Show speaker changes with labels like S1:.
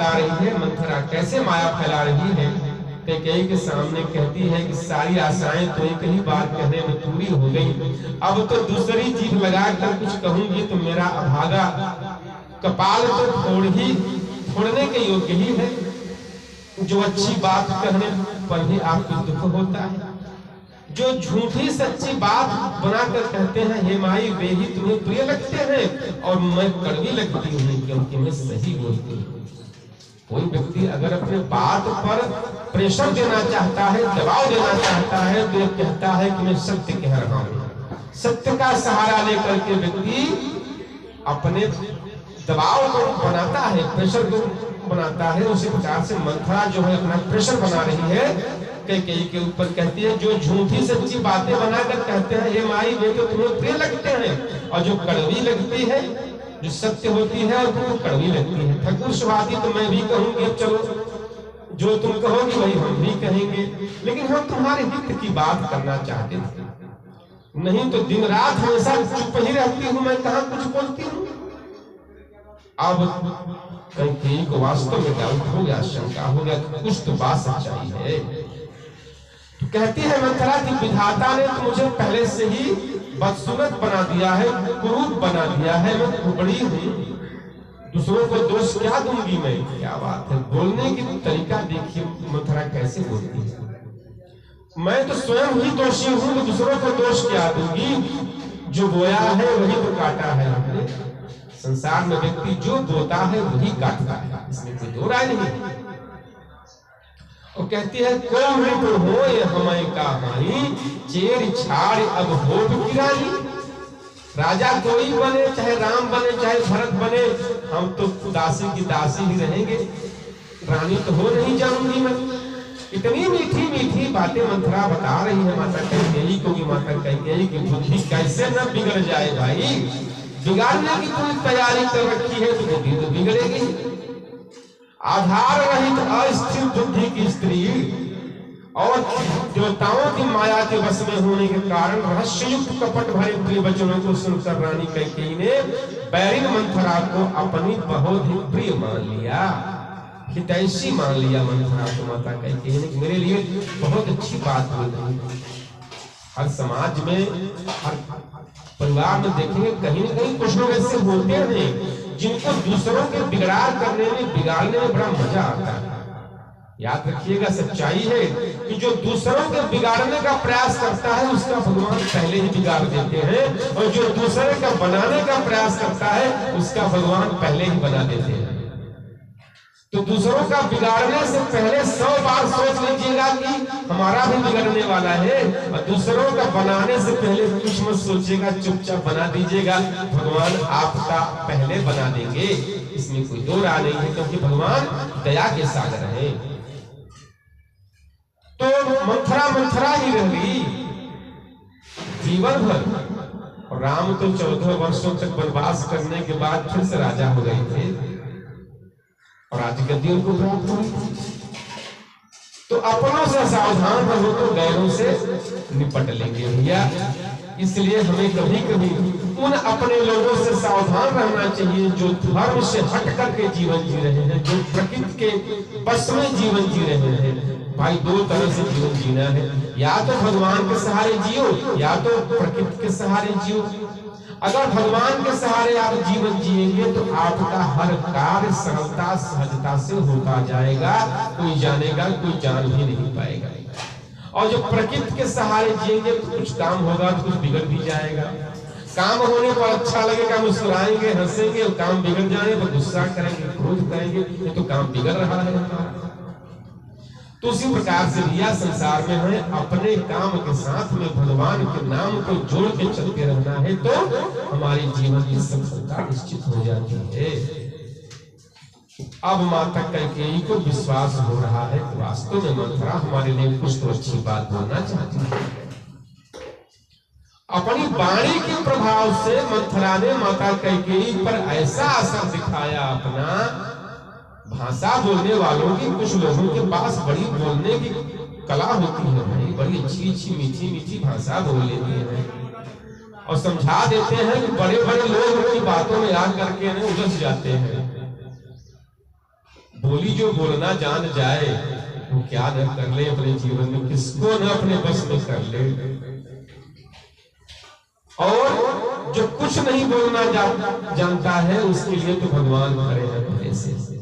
S1: फैला रही है मंथरा, कैसे माया फैला रही है। कैकेयी के सामने कहती है कि सारी आशाएं तो एक ही बार कहने में पूरी हो गई, अब तो दूसरी जीभ लगाकर कुछ कहूंगी तो मेरा अभागा कपाल तो फोड़ने के योग्य ही है। जो अच्छी बात कहने पर भी आपको दुख होता है, जो झूठी सच्ची बात बनाकर कहते हैं हे माई वे ही तुम्हें प्रिय लगते हैं और मैं कड़वी लगती हूँ क्योंकि मैं सही बोलती हूँ। कोई व्यक्ति अगर अपने बात पर प्रेशर देना चाहता है, दबाव देना चाहता है, तो कहता है कि मैं सत्य कह रहा हूँ। सत्य का सहारा लेकर के व्यक्ति अपने दबाव को बनाता है, प्रेशर को बनाता है। उसी प्रकार से मंथरा जो है अपना प्रेशर बना रही है कैकेयी के ऊपर। कहती है जो झूठी सच्ची बातें बनाकर कहते हैं हे माई वे तो तुम्हें प्रिय लगते हैं, और जो कड़वी लगती है, जो सत्य होती है और तुमको कड़वी लगती है। ठकुर सुभाती तो मैं भी कहूंगी, अब चलो जो तुम कहोगी वही हम भी कहेंगे, लेकिन हम तुम्हारे हित की बात करना चाहते थे, नहीं तो दिन रात हमेशा चुप ही रहती हूँ, मैं कहाँ कुछ बोलती हूँ। अब कैकेयी को वास्तव में डाउट हो गया, शंका हो गया, कुछ तो बात सच्चाई है। तो कहती है मंथरा कि विधाता ने तो मुझे पहले से ही बदसूरत बना दिया है, कुरूप बना दिया है, मैं कुबड़ी हूँ, दूसरों को दोष क्या दूंगी मैं। क्या बात है, बोलने की तरीका देखिए मंथरा कैसे बोलती है। मैं तो स्वयं ही दोषी हूँ तो दूसरों को दोष क्या दूंगी, जो बोया है वही तो काटा है हमने। संसार में व्यक्ति जो बोता है वही काटता है, इसमें कोई दो राय नहीं। और कहती है कोई तो हो ये हमें कहानी, चेर छाड़ अब होठ की रानी। राजा कोई बने, चाहे राम बने चाहे भरत बने, हम तो दासी की दासी ही रहेंगे, रानी तो हो नहीं जाऊंगी मैं। इतनी मीठी मीठी बातें मंथरा बता रही है माता कैकेयी को कि माता कैकेयी की बुद्धि कैसे न बिगड़ जाए भाई। बिगाड़ने की पूरी तैयारी कर रखी है तो बुद्धि तो बिगड़ेगी। आधार रहित अस्थिर बुद्धि की स्त्री और देवताओं की माया के वश में होने के कारण रहस्ययुक्त कपट भरे प्रिय वचनों को सुनकर रानी कैकेयी ने बैरिन मंथरा को अपनी बहुत ही प्रिय मान लिया, हितैषी मान लिया मंथरा को। माता कैकेयी ने मेरे लिए बहुत अच्छी बात हुई। हर समाज में, हर परिवार में देखेंगे कहीं न कहीं कुछ लोग ऐसे होते हैं जिनको दूसरों के बिगाड़ने में बड़ा मजा आता है। याद रखिएगा, सच्चाई है कि जो दूसरों के बिगाड़ने का प्रयास करता है उसका भगवान पहले ही बिगाड़ देते हैं, और जो दूसरे का बनाने का प्रयास करता है उसका भगवान पहले ही बना देते हैं। तो दूसरों का बिगाड़ने से पहले 100 बार सोच लीजिएगा कि हमारा भी बिगड़ने वाला है, और दूसरों का बनाने से पहले कुछ मत सोचिएगा, चुपचाप बना दीजिएगा, भगवान आपका पहले बना देंगे। इसमें कोई दो राय नहीं है, क्योंकि भगवान दया के सागर है। तो मंथरा ही रह गई जीवन भर, और राम तो 14 वर्षों तक वनवास करने के बाद फिर से राजा हो गए थे, और आज गद्दी उनको प्राप्त हुई। तो अपनों से सावधान रहो तो गैरों से निपट लेंगे भैया। इसलिए हमें कभी कभी उन अपने लोगों से सावधान रहना चाहिए जो धर्म से हट करके जीवन जी रहे हैं, जो प्रकृति के बस में जीवन जी रहे हैं। भाई दो तरह से जीवन जीना है, या तो भगवान के सहारे जियो या तो प्रकृति के सहारे जियो। अगर भगवान के सहारे आप जीवन जिएंगे तो आपका हर कार्य सरलता सहजता से होता जाएगा, कोई जानेगा कोई जान भी नहीं पाएगा। और जो प्रकृति के सहारे जिएंगे तो कुछ काम होगा तो कुछ बिगड़ भी जाएगा। काम होने पर अच्छा लगेगा, मुस्कुराएंगे हंसेंगे, और काम बिगड़ जाए तो गुस्सा करेंगे क्रोध करेंगे, ये तो काम बिगड़ रहा है हमारा। तो उसी प्रकार से भैया संसार में हमें अपने काम के साथ में भगवान के नाम को जोड़ के चलते रहना है, तो हमारे जीवन की सफलता निश्चित हो जाती है। अब माता कैकेयी को विश्वास हो रहा है कि वास्तव में मंथरा हमारे लिए कुछ तो अच्छी बात बोलना चाहती है। अपनी वाणी के प्रभाव से मंथरा ने माता कैकेयी पर ऐसा असर दिखाया अपना। भाषा बोलने वालों की, कुछ लोगों के पास बड़ी बोलने की कला होती है भाई, बड़ी अच्छी मीठी मीठी भाषा बोल लेते हैं और समझा देते हैं कि बड़े बड़े लोग उनकी बातों में आ करके उलझ जाते हैं। बोली जो बोलना जान जाए वो क्या न कर ले अपने जीवन में, किसको न अपने बस में कर ले। और जो कुछ नहीं बोलना जानता है उसके लिए तो भगवान खड़े हैं पहले से।